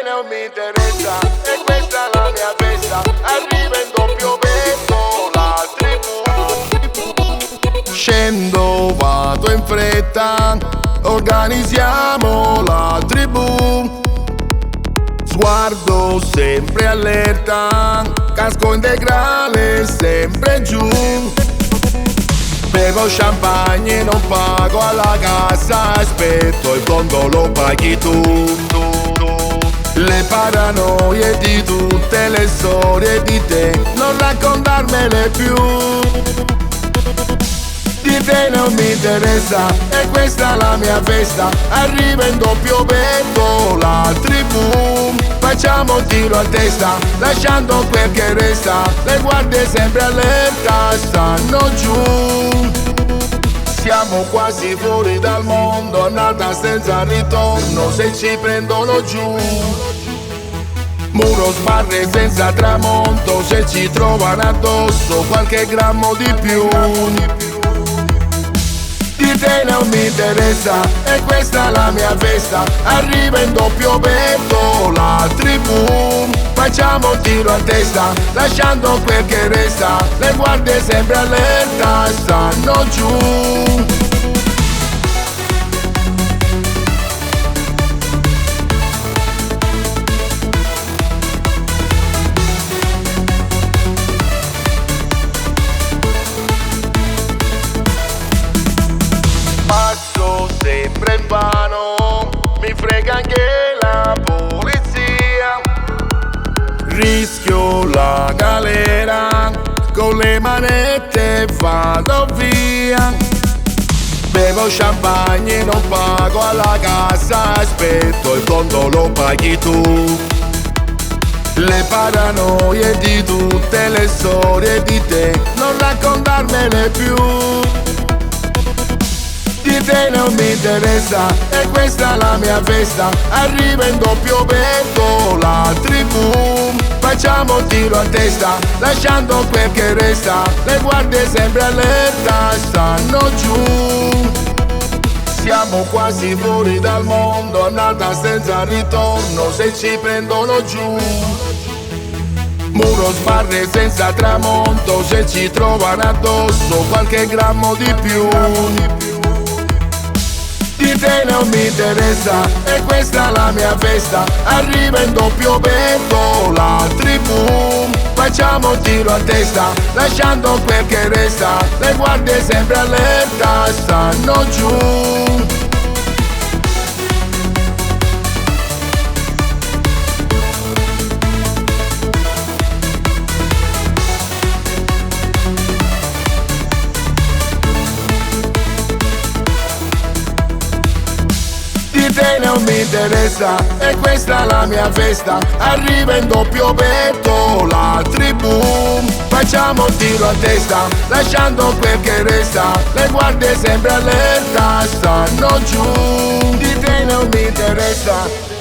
non mi interessa, e questa è la mia festa. Arriva in doppio petto la tribù. Scendo, vado in fretta, organizziamo la tribù. Sguardo sempre allerta, casco integrale sempre giù. Bevo champagne e non pago alla cassa, aspetto il conto lo paghi tu. Le paranoie di tutte le storie di te, non raccontarmele più. Di te non mi interessa, e questa è la mia festa. Arriva in doppio petto la tribù. Facciamo un tiro a testa, lasciando quel che resta. Le guardie sempre allerta stanno giù. Siamo quasi fuori dal mondo, andata senza ritorno se ci prendono giù. Muro sbarre senza tramonto, se ci trovano addosso qualche grammo di più. Di te non mi interessa, e questa è la mia festa. Arriva in doppio petto la tribù. Facciamo un tiro a testa, lasciando quel che resta. Le guardie sempre allerta stanno giù. Passo sempre in vano, mi frega anche la polizia. Rischio la galera, con le manette vado via. Bevo champagne e non pago alla cassa, aspetto il conto lo paghi tu. Le paranoie di tutte le storie di te, non raccontarmele più. Di te non mi interessa, e questa è la mia festa. Arriva in doppio petto la tribù. Facciamo un tiro a testa, lasciando quel che resta. Le guardie sempre allerta stanno giù. Siamo quasi fuori dal mondo, andata senza ritorno se ci prendono giù. Muro sbarre senza tramonto, se ci trovano addosso qualche grammo di più. Di te non mi interessa, e questa è la mia festa. Arriva in doppio petto la tribù. Facciamo un tiro a testa, lasciando quel che resta. Le guardie sempre allerta stanno giù. Di te non mi interessa, e questa è la mia festa. Arriva in doppio petto la tribù. Facciamo un tiro a testa, lasciando quel che resta. Le guardie sempre allerta stanno giù. Di te non mi interessa.